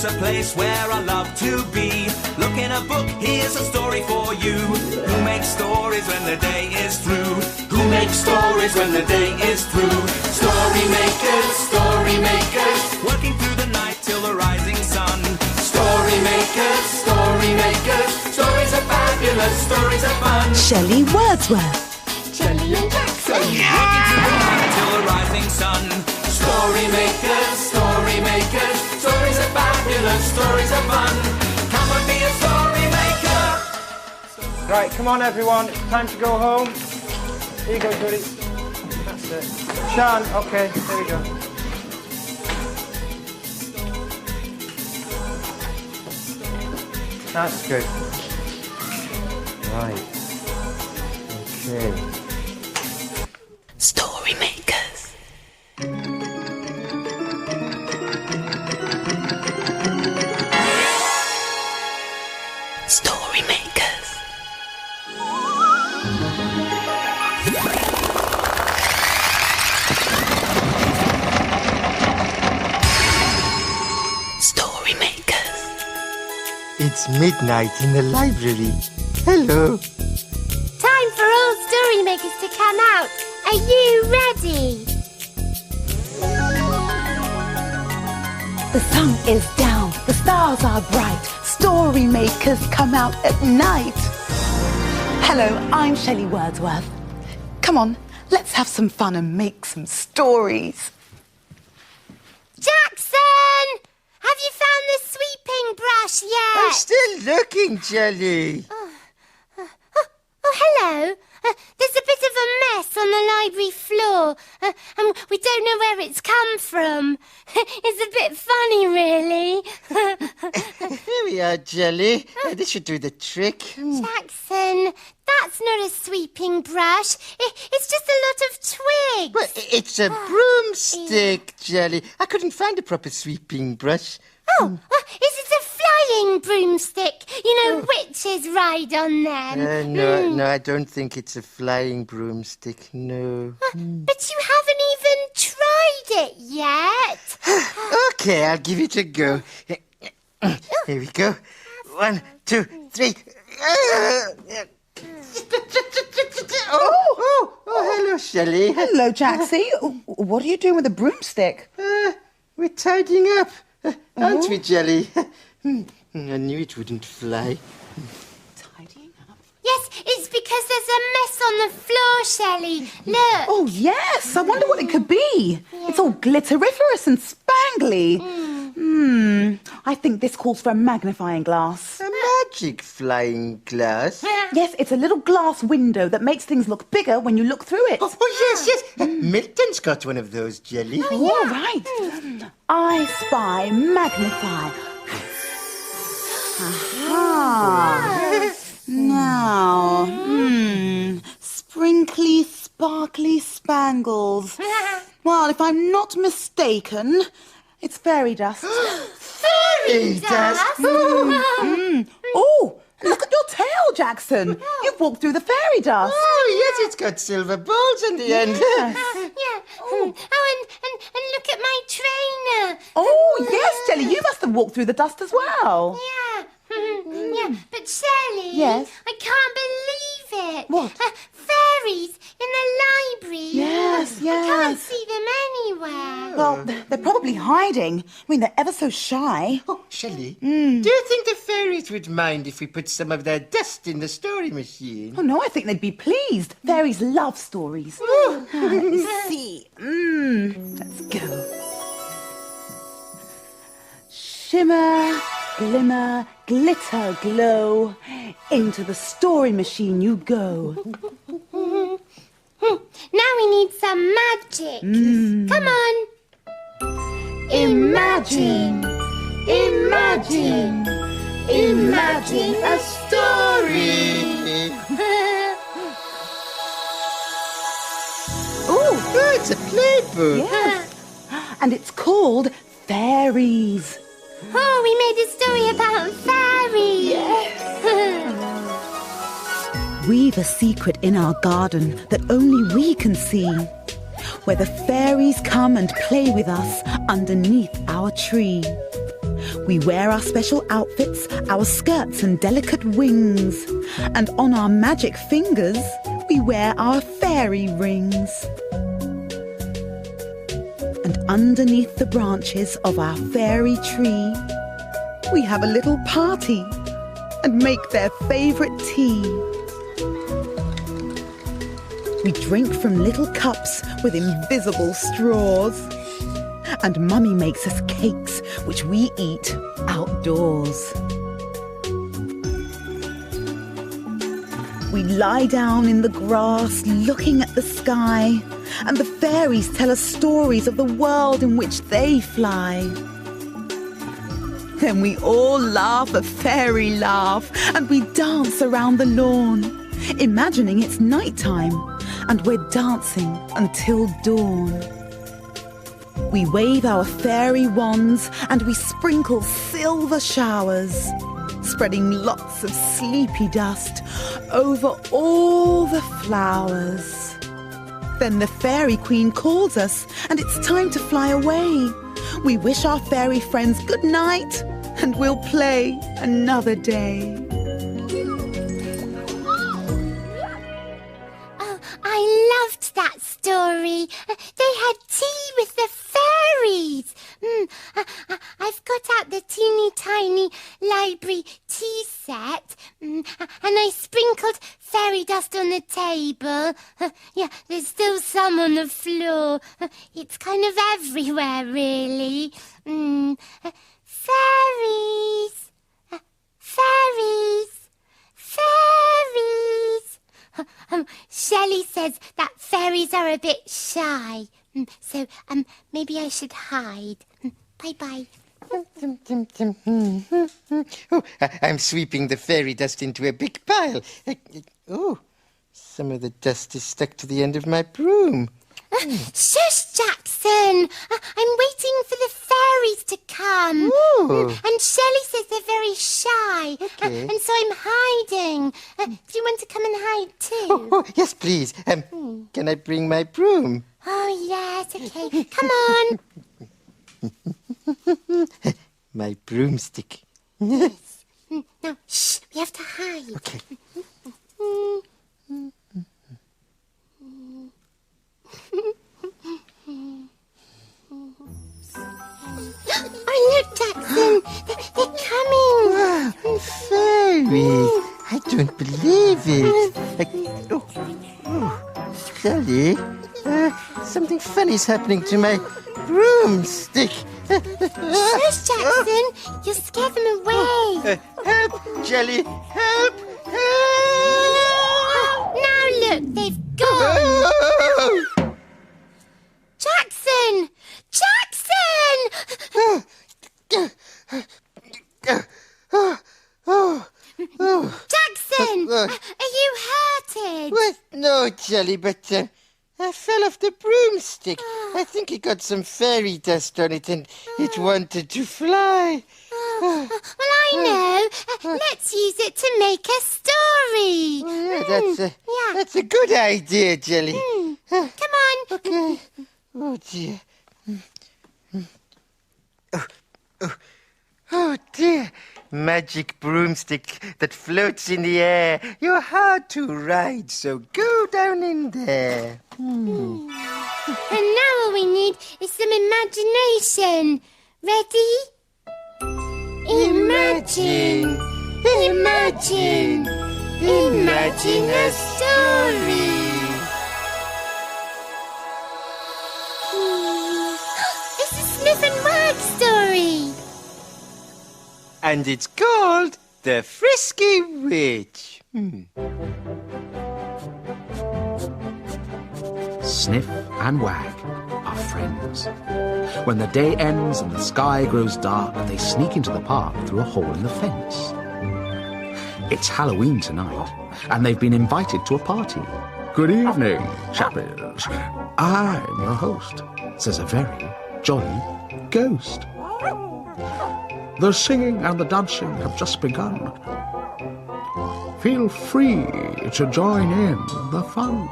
a place where I love to be. Look in a book, here's a story for you. Who makes stories when the day is through? Who makes stories when the day is through? Story makers, working through the night till the rising sun. Story makers, stories are fabulous, stories are fun. Shelley Wordsworth. Shelley and Jackson. Working through the night till the rising sun. Story makers, stories are fabulous, stories are fun. Come and be a story maker. Right, come on everyone, it's time to go home. Here you go, Goody. That's it. Sean, okay, there we go. That's good. Right. Okay. Story makers. Story makers. Story makers. It's midnight in the library. Hello. Time for all story makers to come out. Are you ready? The sun is down, the stars are bright. Story makers come out at night. Hello, I'm Shelley Wordsworth. Come on, let's have some fun and make some stories. Jackson! Have you found the sweeping brush yet? I'm still looking, Jelly. Oh, hello. There's a bit of a mess on the library floor. And we don't know where it's come from. It's a bit funny, really. Here we are, Jelly. This should do the trick. Jackson, that's not a sweeping brush. It's just a lot of twigs. But it's a broomstick, Jelly. I couldn't find a proper sweeping brush. Oh, is it a flying broomstick? You know, witches ride on them. No, I don't think it's a flying broomstick, no. But you haven't even tried it yet. Okay, I'll give it a go. Here we go. 1, 2, 3. Oh, hello, Shelley. Hello, Jaxie. What are you doing with a broomstick? We're tidying up, aren't we, Jelly? I knew it wouldn't fly. Tidying up? Yes, it's because there's a mess on the floor, Shelley. Look. Oh, yes. I wonder what it could be. Yeah. It's all glitteriferous and spangly. I think this calls for a magnifying glass. A magic flying glass? Yes, it's a little glass window that makes things look bigger when you look through it. Oh yes. Milton's got one of those, Jelly. All right. I spy, magnify. Aha. Now, sprinkly, sparkly spangles. Well, if I'm not mistaken, it's fairy dust. Fairy dust? Oh, look at your tail, Jackson. You've walked through the fairy dust. Oh, yes, it's got silver balls in the end. Yeah. Oh, and look at my trainer. Oh, yes, Jelly, you must have walked through the dust as well. Yeah. Yeah, but Shelley, Yes? I can't believe it. What? Fairies in the library. Yes. I can't see them anywhere. Well, they're probably hiding. I mean, they're ever so shy. Oh, Shelley, do you think the fairies would mind if we put some of their dust in the story machine? Oh, no, I think they'd be pleased. Fairies love stories. Let me see. Let's go. Shimmer, glimmer, glitter, glow. Into the story machine you go. Now we need some magic. Come on. Imagine, imagine, imagine a story. Oh, it's a playbook. Yes. And it's called Fairies. Oh, we made a story about fairies. We've a secret in our garden that only we can see, where the fairies come and play with us underneath our tree. We wear our special outfits, our skirts and delicate wings. And on our magic fingers, we wear our fairy rings. And underneath the branches of our fairy tree, we have a little party and make their favourite tea. We drink from little cups with invisible straws. And Mummy makes us cakes, which we eat outdoors. We lie down in the grass looking at the sky, and the fairies tell us stories of the world in which they fly. Then we all laugh a fairy laugh, and we dance around the lawn, imagining it's night time, and we're dancing until dawn. We wave our fairy wands and we sprinkle silver showers, spreading lots of sleepy dust over all the flowers. Then the fairy queen calls us and it's time to fly away. We wish our fairy friends good night and we'll play another day. Oh, I loved that story. They had tea with the fairies. I've got out the teeny tiny library tea set and I sprinkled fairy dust on the table. Yeah, there's still some on the floor. It's kind of everywhere, really. Fairies! Fairies! Fairies! Shelley says that fairies are a bit shy. So, maybe I should hide. Bye-bye. Oh, I'm sweeping the fairy dust into a big pile. Oh, some of the dust is stuck to the end of my broom. Shush, Jackson! I'm waiting for the fairies to come. Ooh. And Shelley says they're very shy. Okay. And so I'm hiding. Do you want to come and hide too? Oh, yes, please. Can I bring my broom? Oh, yes, okay. Come on. My broomstick. Yes. Now, shh, we have to hide. Okay. Oh, look, Jackson. They're coming. Wow, fairies. I don't believe it. Shelley, something funny's happening to my broomstick. Shush, Jackson. You'll scare them away. Help, Jelly, help, help! Now look, they've gone. Jackson! Jackson! Are you hurted? Well, no, Jelly, but I fell off the broomstick. I think it got some fairy dust on it and it wanted to fly. Well, I know. Let's use it to make a story. Yeah, that's a good idea, Jelly. Come on. Okay. Oh, dear. Oh, dear. Magic broomstick that floats in the air. You're hard to ride, so go down in there. And now all we need is some imagination. Ready? Imagine a story. It's a Sniff and Wag story. And it's called The Frisky Witch. Sniff and Wag are friends. When the day ends and the sky grows dark, they sneak into the park through a hole in the fence. It's Halloween tonight, and they've been invited to a party. Good evening, chappies. I'm your host, says a very jolly ghost. The singing and the dancing have just begun. Feel free to join in the fun.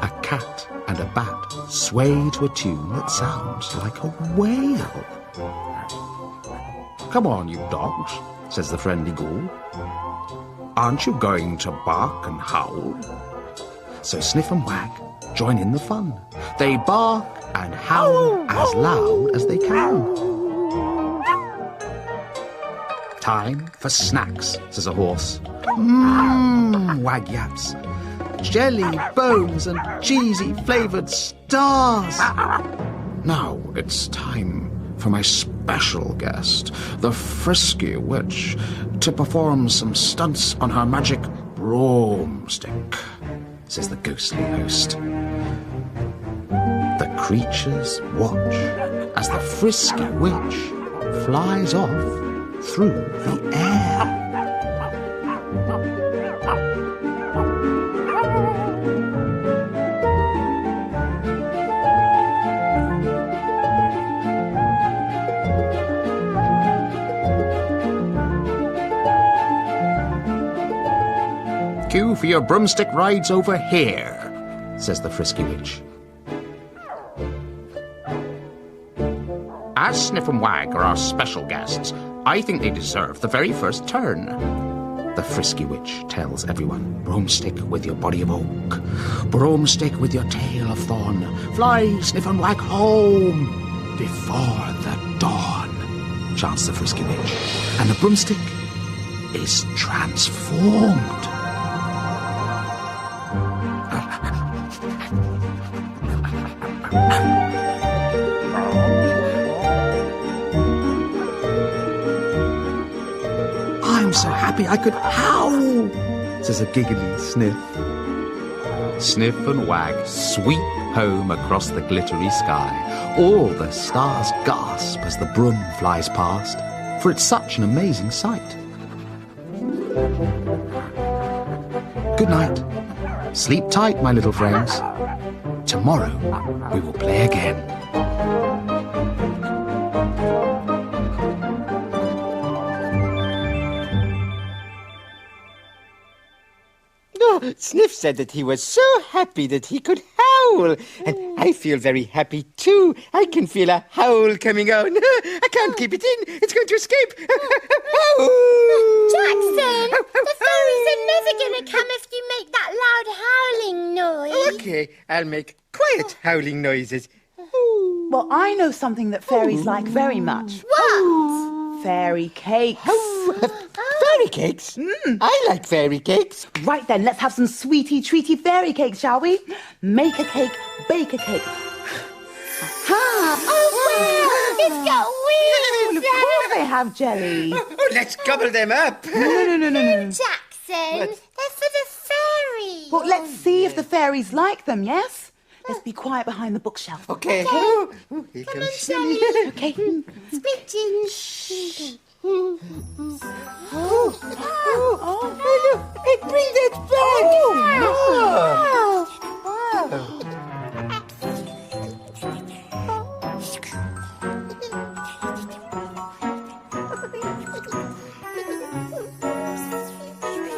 A cat and a bat sway to a tune that sounds like a wail. Come on, you dogs, says the friendly ghoul. Aren't you going to bark and howl? So Sniff and Wag join in the fun. They bark and howl as loud as they can. Time for snacks, says a horse. Wag yaps. Jelly, bones, and cheesy flavoured stars. Now it's time for my special guest, the Frisky Witch, to perform some stunts on her magic broomstick, says the ghostly host. The creatures watch as the Frisky Witch flies off through the air. Queue for your broomstick rides over here, says the Frisky Witch. As Sniff and Wag are our special guests, I think they deserve the very first turn. The Frisky Witch tells everyone, broomstick with your body of oak, broomstick with your tail of thorn, fly, Sniff and Wag home before the dawn, chants the Frisky Witch, and the broomstick is transformed. I'm so happy I could howl, says a giggly Sniff. Sniff and Wag sweep home across the glittery sky. All the stars gasp as the broom flies past, for it's such an amazing sight. Good night. Sleep tight, my little friends. Tomorrow we will play again. Oh, Sniff said that he was so happy that he could howl. And I feel very happy too. I can feel a howl coming on. I can't keep it in. It's going to escape. Jackson, the fairies are never going to come if you make that loud howling noise. Okay, I'll make quiet howling noises. Well, I know something that fairies like very much. What? Fairy cakes. Fairy cakes? I like fairy cakes. Right then, let's have some sweetie treaty fairy cakes, shall we? Make a cake, bake a cake. It's got wheels. Of course they have jelly. Oh, let's gobble them up. No. Jackson, they're for the fairies. Well, let's see if the fairies like them, yes? Let's be quiet behind the bookshelf. Okay. Okay. Oh, here Come comes on, Shelley. Shelley. Okay. Screeching. Oh, look, it brings it back.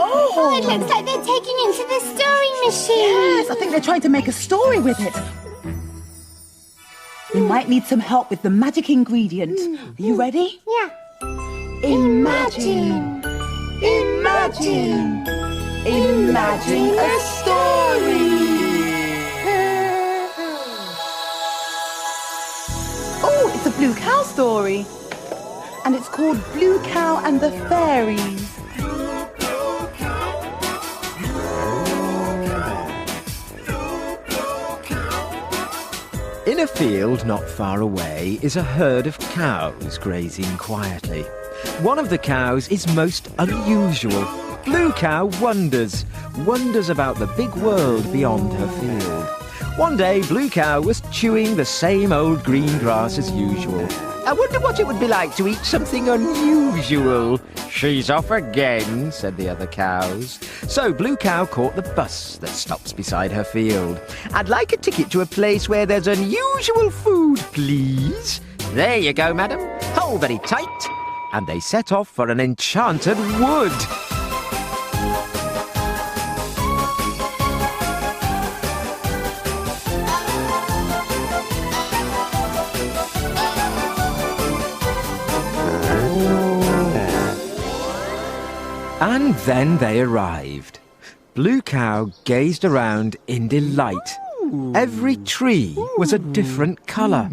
Oh, it looks like they're taking it to the story machine. Yes, I think they're trying to make a story with it. We might need some help with the magic ingredient. Are you ready? Yeah. Imagine a story. Oh, it's a blue cow story. And it's called Blue Cow and the Fairies. In a field not far away is a herd of cows grazing quietly. One of the cows is most unusual. Blue Cow wonders about the big world beyond her field. One day, Blue Cow was chewing the same old green grass as usual. I wonder what it would be like to eat something unusual. She's off again, said the other cows. So Blue Cow caught the bus that stops beside her field. I'd like a ticket to a place where there's unusual food, please. There you go, madam. Hold very tight. And they set off for an enchanted wood. And then they arrived. Blue Cow gazed around in delight. Every tree was a different colour.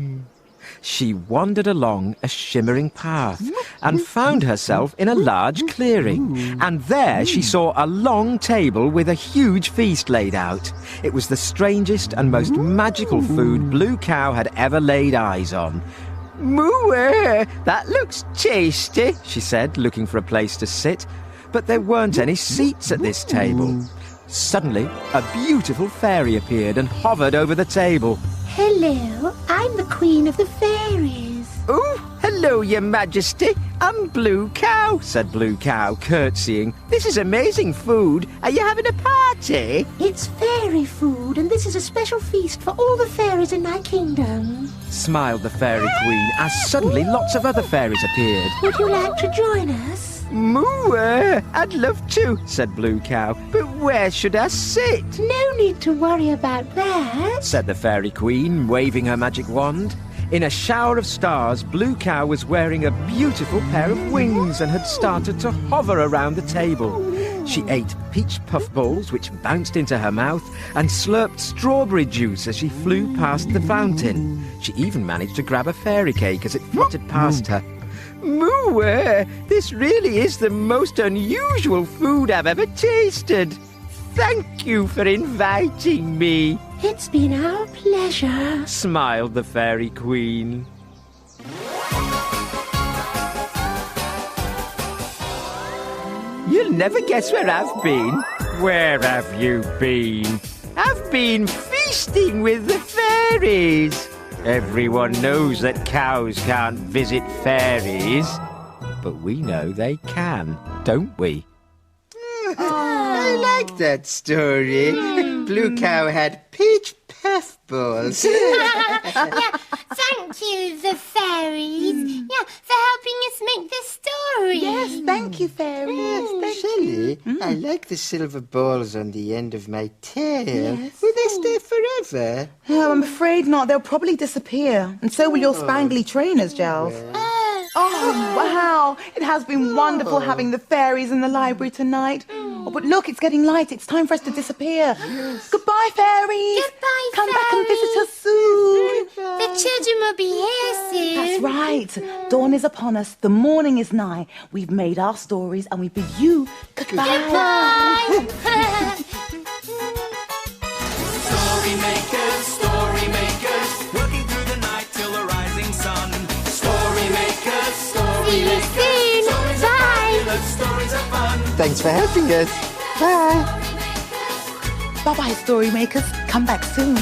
She wandered along a shimmering path and found herself in a large clearing. And there she saw a long table with a huge feast laid out. It was the strangest and most magical food Blue Cow had ever laid eyes on. "Moo, that looks tasty," she said, looking for a place to sit. But there weren't any seats at this table. Suddenly, a beautiful fairy appeared and hovered over the table. Hello, I'm the Queen of the Fairies. "Oh, hello, Your Majesty. I'm Blue Cow," said Blue Cow, curtsying. "This is amazing food. Are you having a party?" It's fairy food, and this is a special feast for all the fairies in my kingdom. Smiled the Fairy Queen as suddenly lots of other fairies appeared. Would you like to join us? "Moo, I'd love to," said Blue Cow. "But where should I sit?" No need to worry about that. said the Fairy Queen, waving her magic wand. In a shower of stars, Blue Cow was wearing a beautiful pair of wings and had started to hover around the table. She ate peach puffballs, which bounced into her mouth, and slurped strawberry juice as she flew past the fountain. She even managed to grab a fairy cake as it fluttered past her. "Moo, this really is the most unusual food I've ever tasted. Thank you for inviting me," It's been our pleasure. smiled the Fairy Queen. "You'll never guess where I've been." "Where have you been?" "I've been feasting with the fairies." Everyone knows that cows can't visit fairies. But we know they can, don't we? I like that story. Blue Cow had peach puffballs. Thank you, the fairies. For helping us make this story. Yes, thank you, fairies. Thank Shelley, I like the silver balls on the end of my tail. Yes. Will they stay forever? Oh, I'm afraid not. They'll probably disappear. And so will your spangly trainers, Giles. Oh, wow. It has been wonderful having the fairies in the library tonight. Oh, but look, it's getting light. It's time for us to disappear. Goodbye, fairies. Goodbye, Come back and visit fairies. us soon. The children will be here soon. That's right. Dawn is upon us. The morning is nigh. We've made our stories and we bid you goodbye. Bye. Story makers, working through the night till the rising sun. Story makers, See you soon. Bye. stories are fun. Thanks for helping us. Bye. Bye-bye, story makers. Come back soon.